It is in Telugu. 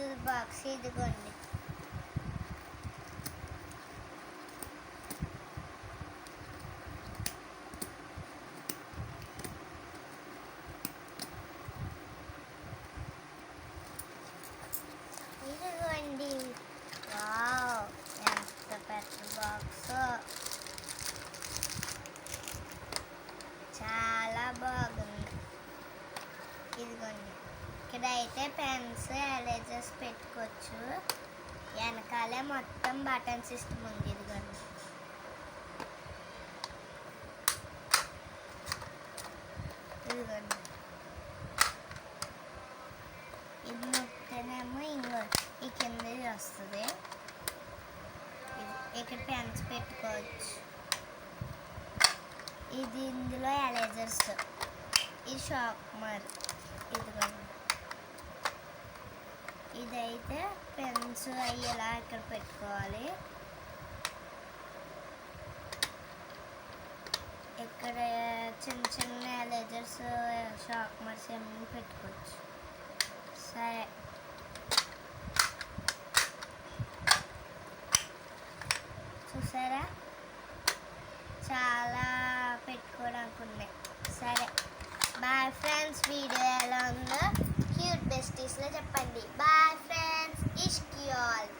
పెన్సిల్ బాక్స్ ఇదిగోండి. ఇదిగోండి, వావ్ ఎంత పెద్ద బాక్స్, చాలా బాగుంది. ఇదిగోండి, ఇక్కడైతే పెన్స్ ఎరేజర్స్ పెట్టుకోవచ్చు. వెనకాలే మొత్తం బటన్ సిస్టమ్ ఉంది. ఇదిగోండి, ఇదిగోండి, ఇది నొక్కితేనేమో ఇంకో ఈ కిందది వస్తుంది. ఇక్కడ పెన్స్ పెట్టుకోవచ్చు. ఇది ఇందులో ఎరేజర్స్, ఇది షార్ప్నర్. ఇదిగోండి, ఇదైతే పెన్స్ అయ్యేలా ఇక్కడ పెట్టుకోవాలి. ఇక్కడ చిన్న చిన్న ఎరేజర్స్, షార్ప్నర్స్ ఏమీ పెట్టుకోవచ్చు. సరే, చూసారా, చాలా పెట్టుకోవడానికి ఉన్నాయి. సరే, బాయ్ ఫ్రెండ్స్. వీడియో ఎలా ఉందో క్యూట్ బెస్టీస్లో చెప్పండి. బాయ్ ఫ్రెండ్స్, ఇష్క్ యూ ఆల్.